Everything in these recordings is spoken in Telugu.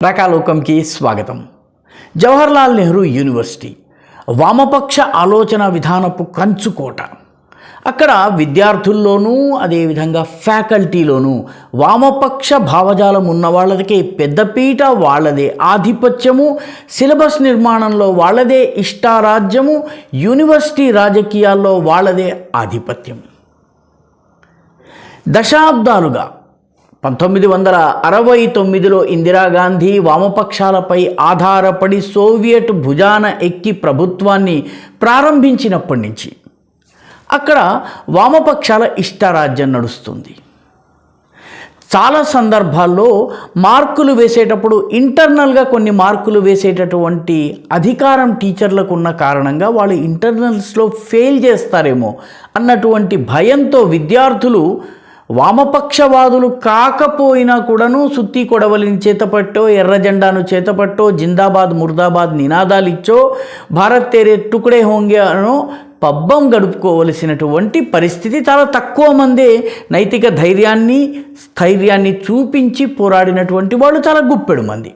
రకాలోకంకి స్వాగతం. జవహర్లాల్ నెహ్రూ యూనివర్సిటీ వామపక్ష ఆలోచన విధానపు కంచుకోట. అక్కడ విద్యార్థుల్లోనూ అదేవిధంగా ఫ్యాకల్టీలోనూ వామపక్ష భావజాలం ఉన్న వాళ్ళకి పెద్దపీట, వాళ్ళదే ఆధిపత్యము, సిలబస్ నిర్మాణంలో వాళ్ళదే ఇష్టారాజ్యము, యూనివర్సిటీ రాజకీయాల్లో వాళ్ళదే ఆధిపత్యం. దశాబ్దాలుగా 1969లో ఇందిరాగాంధీ వామపక్షాలపై ఆధారపడి సోవియట్ భుజాన ఎక్కి ప్రభుత్వాన్ని ప్రారంభించినప్పటి నుంచి అక్కడ వామపక్షాల ఇష్టారాజ్యం నడుస్తుంది. చాలా సందర్భాల్లో మార్కులు వేసేటప్పుడు ఇంటర్నల్గా కొన్ని మార్కులు వేసేటటువంటి అధికారం టీచర్లకు ఉన్న కారణంగా వాళ్ళు ఇంటర్నల్స్లో ఫెయిల్ చేస్తారేమో అన్నటువంటి భయంతో విద్యార్థులు వామపక్షవాదులు కాకపోయినా కూడాను సుత్తి కొడవలిని చేతపట్టో, ఎర్ర జెండాను చేతపట్టో, జిందాబాద్ ముర్దాబాద్ నినాదాలు ఇచ్చో, భారత్ తేరే టుకుడే హోంగే అనో పబ్బం గడుపుకోవలసినటువంటి పరిస్థితి. చాలా తక్కువ మందే నైతిక స్థైర్యాన్ని చూపించి పోరాడినటువంటి వాళ్ళు చాలా గుప్పెడు మంది.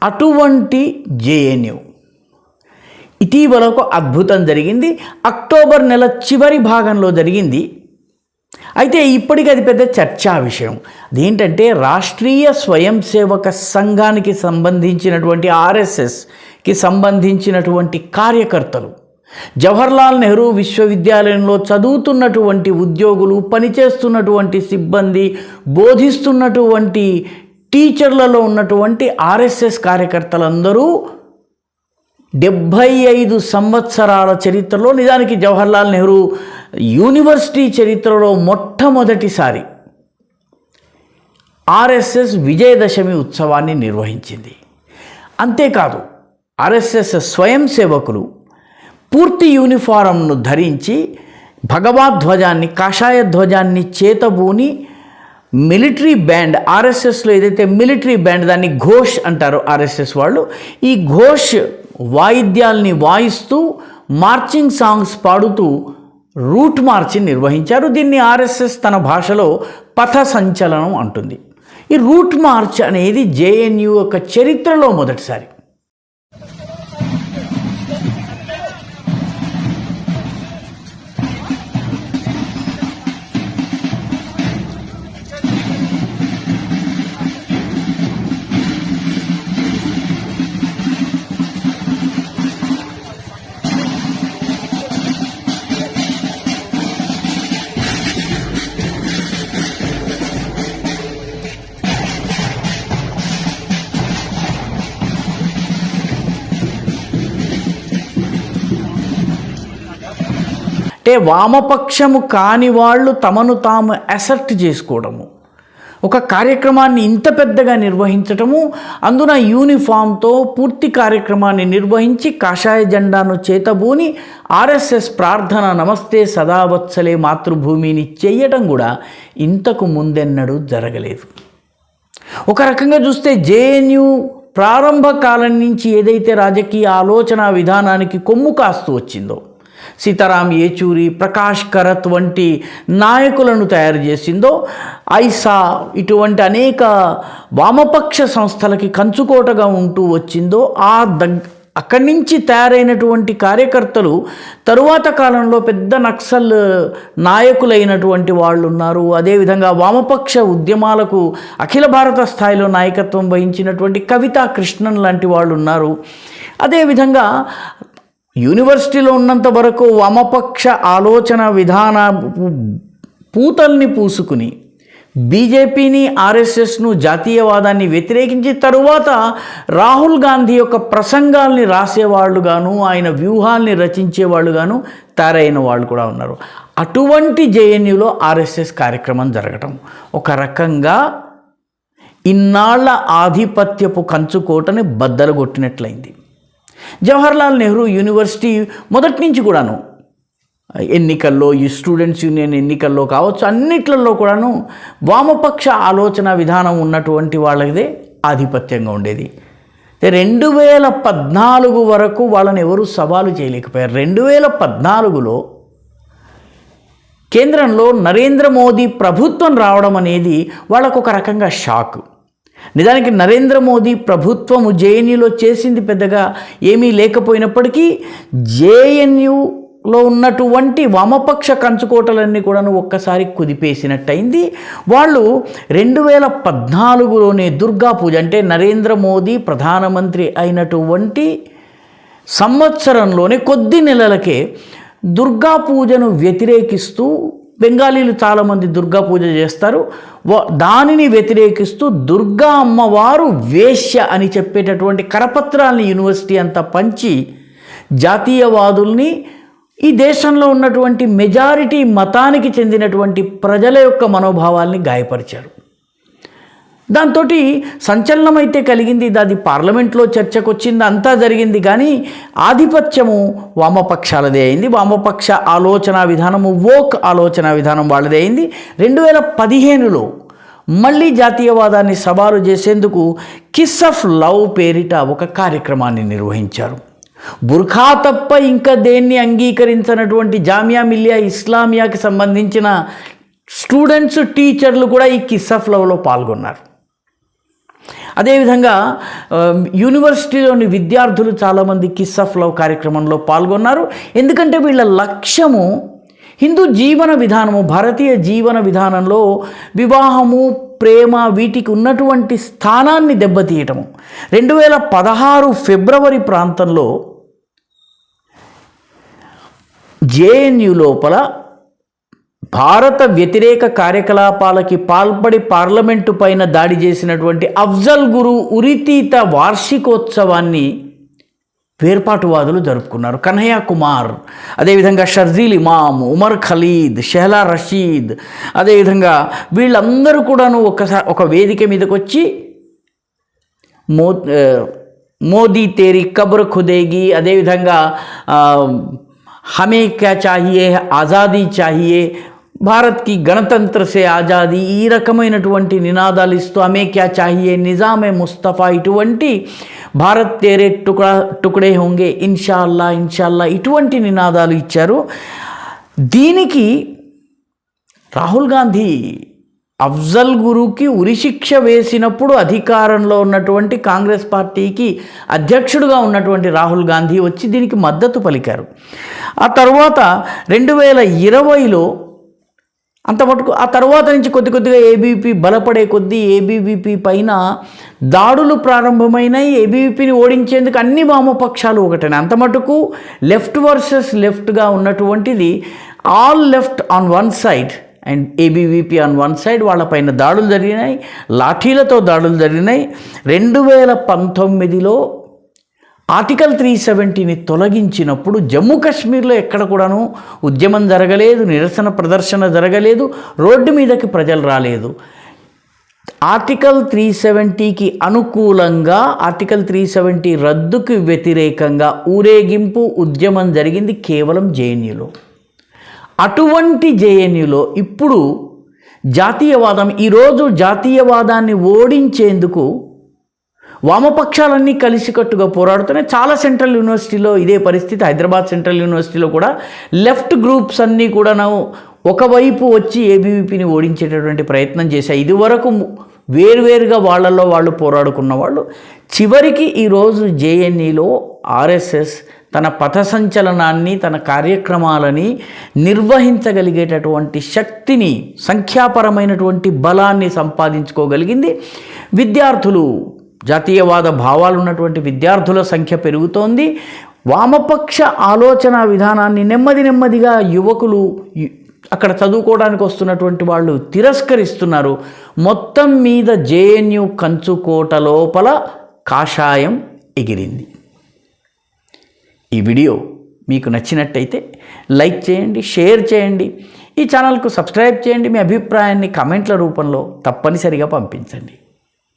అటువంటి జేఎన్యూ ఇటీవల ఒక అద్భుతం జరిగింది. అక్టోబర్ నెల చివరి భాగంలో జరిగింది. అయితే ఇప్పటికీ అది పెద్ద చర్చా విషయం. అదేంటంటే రాష్ట్రీయ స్వయం సేవక సంఘానికి సంబంధించినటువంటి ఆర్ఎస్ఎస్కి సంబంధించినటువంటి కార్యకర్తలు, జవహర్లాల్ నెహ్రూ విశ్వవిద్యాలయంలో చదువుతున్నటువంటి ఉద్యోగులు, పనిచేస్తున్నటువంటి సిబ్బంది, బోధిస్తున్నటువంటి టీచర్లలో ఉన్నటువంటి ఆర్ఎస్ఎస్ కార్యకర్తలందరూ 75 సంవత్సరాల చరిత్రలో, నిజానికి జవహర్లాల్ నెహ్రూ యూనివర్సిటీ చరిత్రలో మొట్టమొదటిసారి ఆర్ఎస్ఎస్ విజయదశమి ఉత్సవాన్ని నిర్వహించింది. అంతేకాదు ఆర్ఎస్ఎస్ స్వయం సేవకులు పూర్తి యూనిఫారంను ధరించి భగవద్ధ్వజాన్ని, కాషాయ ధ్వజాన్ని చేతబూని మిలిటరీ బ్యాండ్, ఆర్ఎస్ఎస్లో ఏదైతే మిలిటరీ బ్యాండ్, దాన్ని ఘోష్ అంటారు ఆర్ఎస్ఎస్ వాళ్ళు, ఈ ఘోష్ వాయిద్యాల్ని వాయిస్తూ మార్చింగ్ సాంగ్స్ పాడుతూ రూట్ మార్చి నిర్వహించారు. దీన్ని ఆర్ఎస్ఎస్ తన భాషలో పథ సంచలనం అంటుంది. ఈ రూట్ మార్చ్ అనేది జేఎన్యూ యొక్క చరిత్రలో మొదటిసారి. అంటే వామపక్షము కాని వాళ్ళు తమను తాము అసర్ట్ చేసుకోవడము, ఒక కార్యక్రమాన్ని ఇంత పెద్దగా నిర్వహించటము, అందున యూనిఫామ్తో పూర్తి కార్యక్రమాన్ని నిర్వహించి కాషాయ జెండాను చేతబూని ఆర్ఎస్ఎస్ ప్రార్థన నమస్తే సదావత్సలే మాతృభూమిని చేయటం కూడా ఇంతకు ముందెన్నడూ జరగలేదు. ఒక రకంగా చూస్తే జేఎన్యూ ప్రారంభ కాలం నుంచి ఏదైతే రాజకీయ ఆలోచన విధానానికి కొమ్ము కాస్తూ వచ్చిందో, సీతారాం యేచూరి, ప్రకాష్ కరత్ వంటి నాయకులను తయారు చేసిందో, ఐసా ఇటువంటి అనేక వామపక్ష సంస్థలకి కంచుకోటగా ఉంటూ వచ్చిందో, అక్కడి నుంచి తయారైనటువంటి కార్యకర్తలు తరువాత కాలంలో పెద్ద నక్సల్ నాయకులైనటువంటి వాళ్ళు ఉన్నారు. అదేవిధంగా వామపక్ష ఉద్యమాలకు అఖిల భారత స్థాయిలో నాయకత్వం వహించినటువంటి కవితా కృష్ణన్ లాంటి వాళ్ళు ఉన్నారు. అదేవిధంగా యూనివర్సిటీలో ఉన్నంత వరకు వామపక్ష ఆలోచన విధాన పూతల్ని పూసుకుని బీజేపీని, ఆర్ఎస్ఎస్ను, జాతీయవాదాన్ని వ్యతిరేకించి తరువాత రాహుల్ గాంధీ యొక్క ప్రసంగాల్ని రాసేవాళ్ళుగాను, ఆయన వ్యూహాల్ని రచించేవాళ్ళుగాను తయారైన వాళ్ళు కూడా ఉన్నారు. అటువంటి జేఎన్యూలో ఆర్ఎస్ఎస్ కార్యక్రమం జరగటం ఒక రకంగా ఇన్నాళ్ల ఆధిపత్యపు కంచుకోటని బద్దలు కొట్టినట్లయింది. జవహర్లాల్ నెహ్రూ యూనివర్సిటీ మొదటి నుంచి కూడాను ఎన్నికల్లో, ఈ స్టూడెంట్స్ యూనియన్ ఎన్నికల్లో కావచ్చు, అన్నిట్లలో కూడాను వామపక్ష ఆలోచన విధానం ఉన్నటువంటి వాళ్ళదే ఆధిపత్యంగా ఉండేది. 2014 వరకు వాళ్ళని ఎవరు సవాలు చేయలేకపోయారు. 2014లో కేంద్రంలో నరేంద్ర మోదీ ప్రభుత్వం రావడం అనేది వాళ్ళకు ఒక రకంగా షాక్. నిజానికి నరేంద్ర మోదీ ప్రభుత్వము జేఎన్యూలో చేసింది పెద్దగా ఏమీ లేకపోయినప్పటికీ జేఎన్యూలో ఉన్నటువంటి వామపక్ష కంచుకోటలన్నీ కూడా ఒక్కసారి కుదిపేసినట్టయింది. వాళ్ళు 2014లోనే దుర్గా పూజ, అంటే నరేంద్ర మోదీ ప్రధానమంత్రి అయినటువంటి సంవత్సరంలోనే కొద్ది నెలలకే దుర్గా పూజను వ్యతిరేకిస్తూ, బెంగాలీలు చాలామంది దుర్గా పూజ చేస్తారు, దానిని వ్యతిరేకిస్తూ దుర్గా అమ్మవారు వేశ్య అని చెప్పేటటువంటి కరపత్రాలని యూనివర్సిటీ అంతా పంచి జాతీయవాదుల్ని, ఈ దేశంలో ఉన్నటువంటి మెజారిటీ మతానికి చెందినటువంటి ప్రజల యొక్క మనోభావాల్ని గాయపరిచారు. దాంతో సంచలనం అయితే కలిగింది. అది పార్లమెంట్లో చర్చకు వచ్చింది, అంతా జరిగింది. కానీ ఆధిపత్యము వామపక్షాలదే అయింది. వామపక్ష ఆలోచన విధానము, వోక్ ఆలోచన విధానం వాళ్ళదే అయింది. 2015లో మళ్ళీ జాతీయవాదాన్ని సవాలు చేసేందుకు కిస్ ఆఫ్ లవ్ పేరిట ఒక కార్యక్రమాన్ని నిర్వహించారు. బుర్ఖా తప్ప ఇంకా దేన్ని అంగీకరించినటువంటి జామియా మిలియా ఇస్లామియాకి సంబంధించిన స్టూడెంట్స్, టీచర్లు కూడా ఈ కిస్ ఆఫ్ లవ్లో పాల్గొన్నారు. అదేవిధంగా యూనివర్సిటీలోని విద్యార్థులు చాలామంది కిస్ ఆఫ్ లవ్ కార్యక్రమంలో పాల్గొన్నారు. ఎందుకంటే వీళ్ళ లక్ష్యము హిందూ జీవన విధానము, భారతీయ జీవన విధానంలో వివాహము, ప్రేమ, వీటికి ఉన్నటువంటి స్థానాన్ని దెబ్బతీయటము. 2016 ఫిబ్రవరి ప్రాంతంలో జేఎన్యూ లోపల భారత వ్యతిరేక కార్యకలాపాలకి పాల్పడి పార్లమెంటు పైన దాడి చేసినటువంటి అఫ్జల్ గురు ఉరితీత వార్షికోత్సవాన్ని వేర్పాటువాదులు జరుపుకున్నారు. కన్హయ్య కుమార్, అదేవిధంగా షర్జీల్ ఇమామ్, ఉమర్ ఖలీద్, షెహలా రషీద్, అదేవిధంగా వీళ్ళందరూ కూడాను ఒక వేదిక మీదకి వచ్చి మోదీ తేరీ కబ్ర్ ఖుదేగి, అదేవిధంగా హమే క్యా చాహియే, ఆజాదీ చాహియే, భారత్కి గణతంత్ర సే ఆజాదీ, ఈ రకమైనటువంటి నినాదాలు ఇస్తూ హమే క్యా చాహియే, నిజామే ముస్తఫా, ఇటువంటి భారత్ తేరే టుకడే హోంగే, ఇన్షాల్లా ఇన్షాల్లా, ఇటువంటి నినాదాలు ఇచ్చారు. దీనికి రాహుల్ గాంధీ అఫ్జల్ గురుకి ఉరిశిక్ష వేసినప్పుడు అధికారంలో ఉన్నటువంటి కాంగ్రెస్ పార్టీకి అధ్యక్షుడుగా ఉన్నటువంటి రాహుల్ గాంధీ వచ్చి దీనికి మద్దతు పలికారు. ఆ తర్వాత 2020లో అంతమటుకు ఆ తర్వాత నుంచి కొద్దిగా ఏబీవీపీ బలపడే కొద్దీ ఏబీవీపీ పైన దాడులు ప్రారంభమైనాయి. ఏబీవీపీని ఓడించేందుకు అన్ని వామపక్షాలు ఒకటేనా, అంతమటుకు లెఫ్ట్ వర్సెస్ లెఫ్ట్గా ఉన్నటువంటిది all left on one side and ABVP on one side వాళ్ళపైన దాడులు జరిగినాయి, లాఠీలతో దాడులు జరిగినాయి. 2019లో ఆర్టికల్ 370ని తొలగించినప్పుడు జమ్మూ కాశ్మీర్లో ఎక్కడ కూడాను ఉద్యమం జరగలేదు, నిరసన ప్రదర్శన జరగలేదు, రోడ్డు మీదకి ప్రజలు రాలేదు. ఆర్టికల్ 370కి అనుకూలంగా, ఆర్టికల్ 370 రద్దుకి వ్యతిరేకంగా ఊరేగింపు ఉద్యమం జరిగింది కేవలం జేఎన్యూలో. అటువంటి జేఎన్యూలో ఇప్పుడు జాతీయవాదం, ఈరోజు జాతీయవాదాన్ని ఓడించేందుకు వామపక్షాలన్నీ కలిసికట్టుగా పోరాడుతున్నాయి. చాలా సెంట్రల్ యూనివర్సిటీలో ఇదే పరిస్థితి. హైదరాబాద్ సెంట్రల్ యూనివర్సిటీలో కూడా లెఫ్ట్ గ్రూప్స్ అన్నీ కూడా ఒకవైపు వచ్చి ఏబీవీపీని ఓడించేటటువంటి ప్రయత్నం చేశాయి. ఇదివరకు వేరువేరుగా వాళ్ళల్లో వాళ్ళు పోరాడుకున్న వాళ్ళు చివరికి ఈరోజు జేఎన్యూలో ఆర్ఎస్ఎస్ తన పథ సంచలనాన్ని, తన కార్యక్రమాలని నిర్వహించగలిగేటటువంటి శక్తిని, సంఖ్యాపరమైనటువంటి బలాన్ని సంపాదించుకోగలిగింది. విద్యార్థులు, జాతీయవాద భావాలు ఉన్నటువంటి విద్యార్థుల సంఖ్య పెరుగుతోంది. వామపక్ష ఆలోచన విధానాన్ని నెమ్మదిగా యువకులు, అక్కడ చదువుకోవడానికి వస్తున్నటువంటి వాళ్ళు తిరస్కరిస్తున్నారు. మొత్తం మీద జేఎన్యూ కంచుకోట లోపల కాషాయం ఎగిరింది. ఈ వీడియో మీకు నచ్చినట్టయితే లైక్ చేయండి, షేర్ చేయండి, ఈ ఛానల్కు సబ్స్క్రైబ్ చేయండి. మీ అభిప్రాయాన్ని కామెంట్ల రూపంలో తప్పనిసరిగా పంపించండి.